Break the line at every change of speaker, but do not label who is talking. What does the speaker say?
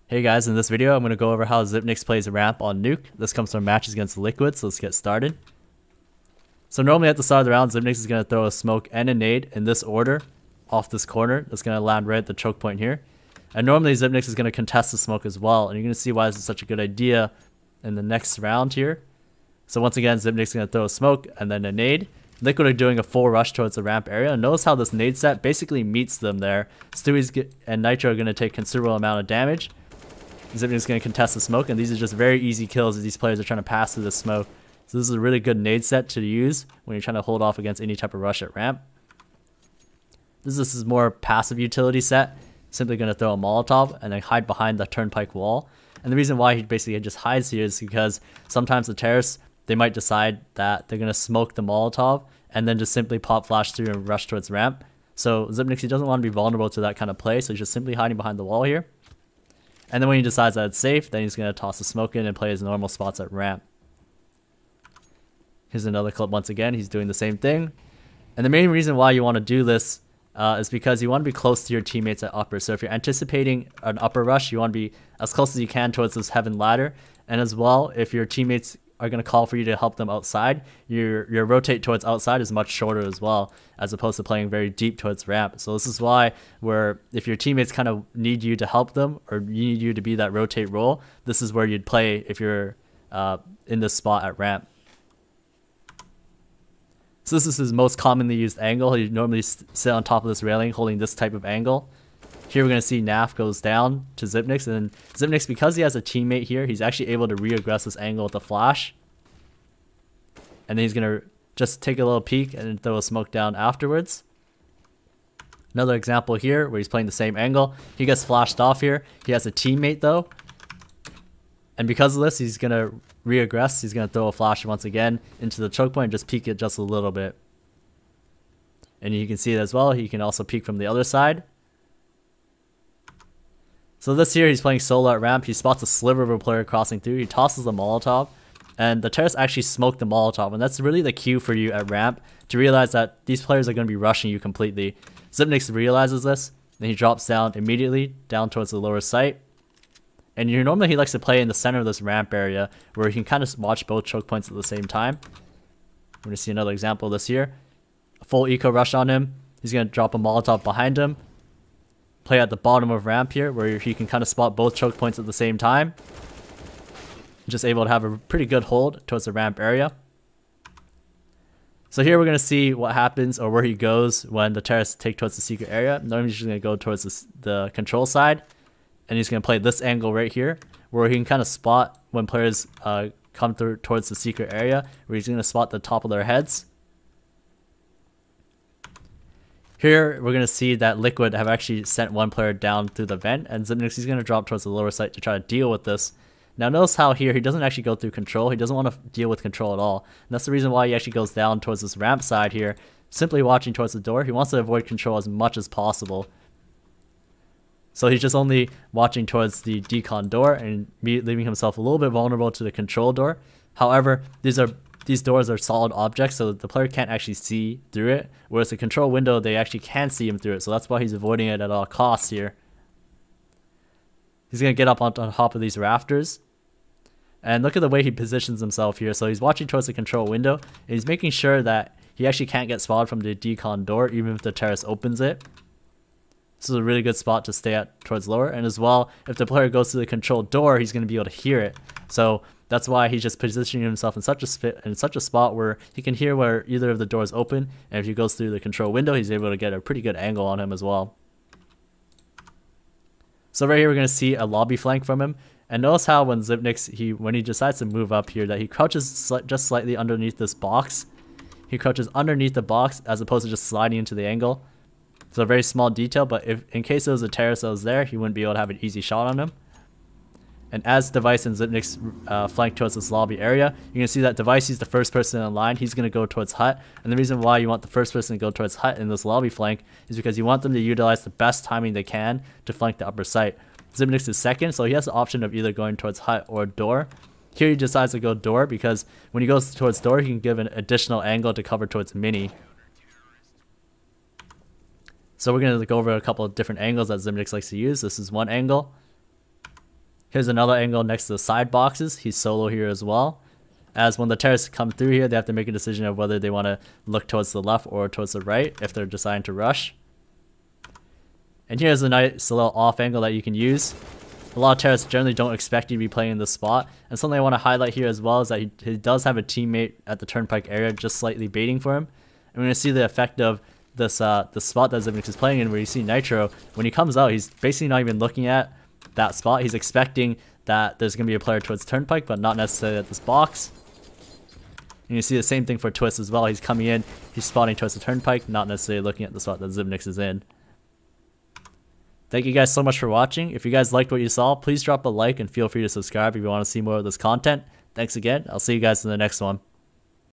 Hey guys, in this video I'm going to go over how Xyp9x plays ramp on Nuke. This comes from matches against Liquid, so let's get started. So normally at the start of the round, Xyp9x is going to throw a smoke and a nade in this order off this corner. That's going to land right at the choke point here. And normally Xyp9x is going to contest the smoke as well, and you're going to see why this is such a good idea in the next round here. So once again, Xyp9x is going to throw a smoke and then a nade. Liquid are doing a full rush towards the ramp area, and notice how this nade set basically meets them there. Stewie and Nitro are going to take considerable amount of damage. Xyp9x is going to contest the smoke, and these are just very easy kills as these players are trying to pass through the smoke. So this is a really good nade set to use when you're trying to hold off against any type of rush at ramp. This is more passive utility set. Simply going to throw a Molotov and then hide behind the turnpike wall. And the reason why he basically just hides here is because sometimes the terrorists, they might decide that they're going to smoke the Molotov and then just simply pop flash through and rush towards ramp. So Xyp9x, he doesn't want to be vulnerable to that kind of play, so he's just simply hiding behind the wall here. And then when he decides that it's safe, then he's going to toss the smoke in and play his normal spots at ramp. Here's another clip once again. He's doing the same thing. And the main reason why you want to do this is because you want to be close to your teammates at upper. So if you're anticipating an upper rush, you want to be as close as you can towards this heaven ladder. And as well, if your teammates are going to call for you to help them outside, your rotate towards outside is much shorter as well, as opposed to playing very deep towards ramp. So this is why where if your teammates kind of need you to help them, or you need you to be that rotate role, this is where you'd play if you're in this spot at ramp. So this is his most commonly used angle. He normally sit on top of this railing holding this type of angle. Here we're going to see Naf goes down to Xyp9x, and Xyp9x, because he has a teammate here, he's actually able to re-aggress this angle with a flash. And then he's going to just take a little peek and throw a smoke down afterwards. Another example here where he's playing the same angle. He gets flashed off here. He has a teammate though. And because of this, he's going to re-aggress. He's going to throw a flash once again into the choke point and just peek it just a little bit. And you can see it as well. He can also peek from the other side. So this here, he's playing solo at ramp. He spots a sliver of a player crossing through. He tosses the Molotov, and the terrorists actually smoke the Molotov, and that's really the cue for you at ramp to realize that these players are going to be rushing you completely. Xyp9x realizes this, and he drops down immediately down towards the lower site. And normally he likes to play in the center of this ramp area where he can kind of watch both choke points at the same time. We're going to see another example of this here. A full eco rush on him. He's going to drop a Molotov behind him. Play at the bottom of ramp here where he can kind of spot both choke points at the same time. Just able to have a pretty good hold towards the ramp area. So here we're going to see what happens or where he goes when the terrorists take towards the secret area. Normally he's just going to go towards the control side. And he's going to play this angle right here where he can kind of spot when players come through towards the secret area, where he's going to spot the top of their heads. Here we're going to see that Liquid have actually sent one player down through the vent, and Xyp9x is going to drop towards the lower site to try to deal with this. Now notice how here he doesn't actually go through control. He doesn't want to deal with control at all. And that's the reason why he actually goes down towards this ramp side here, simply watching towards the door. He wants to avoid control as much as possible. So he's just only watching towards the decon door and leaving himself a little bit vulnerable to the control door. However, these doors are solid objects, so the player can't actually see through it. Whereas the control window, they actually can see him through it. So that's why he's avoiding it at all costs here. He's going to get up on top of these rafters. And look at the way he positions himself here. So he's watching towards the control window, and he's making sure that he actually can't get spotted from the decon door, even if the terrorist opens it. This is a really good spot to stay at towards lower. And as well, if the player goes to the control door, he's going to be able to hear it. So that's why he's just positioning himself in such a spot where he can hear where either of the doors open. And if he goes through the control window, he's able to get a pretty good angle on him as well. So right here, we're going to see a lobby flank from him. And notice how when Xyp9x, when he decides to move up here, that he crouches just slightly underneath this box. He crouches underneath the box as opposed to just sliding into the angle. So a very small detail, but if in case there was a terrorist that was there, he wouldn't be able to have an easy shot on him. And as Device and Xyp9x flank towards this lobby area, you can see that Device is the first person in line. He's going to go towards hut. And the reason why you want the first person to go towards hut in this lobby flank is because you want them to utilize the best timing they can to flank the upper site. Xyp9x is second, so he has the option of either going towards hut or door. Here he decides to go door because when he goes towards door, he can give an additional angle to cover towards mini. So we're going to go over a couple of different angles that Xyp9x likes to use. This is one angle. Here's another angle next to the side boxes. He's solo here as well. As when the terrorists come through here, they have to make a decision of whether they want to look towards the left or towards the right if they're deciding to rush. And here's a nice little off angle that you can use. A lot of terrorists generally don't expect you to be playing in this spot. And something I want to highlight here as well is that he does have a teammate at the turnpike area just slightly baiting for him. And we're going to see the effect of this the spot that Xyp9x is playing in, where you see Nitro, when he comes out, he's basically not even looking at that spot. He's expecting that there's going to be a player towards turnpike, but not necessarily at this box. And you see the same thing for Twist as well. He's coming in, he's spotting towards the turnpike, not necessarily looking at the spot that Xyp9x is in. Thank you guys so much for watching. If you guys liked what you saw, please drop a like and feel free to subscribe if you want to see more of this content. Thanks again. I'll see you guys in the next one.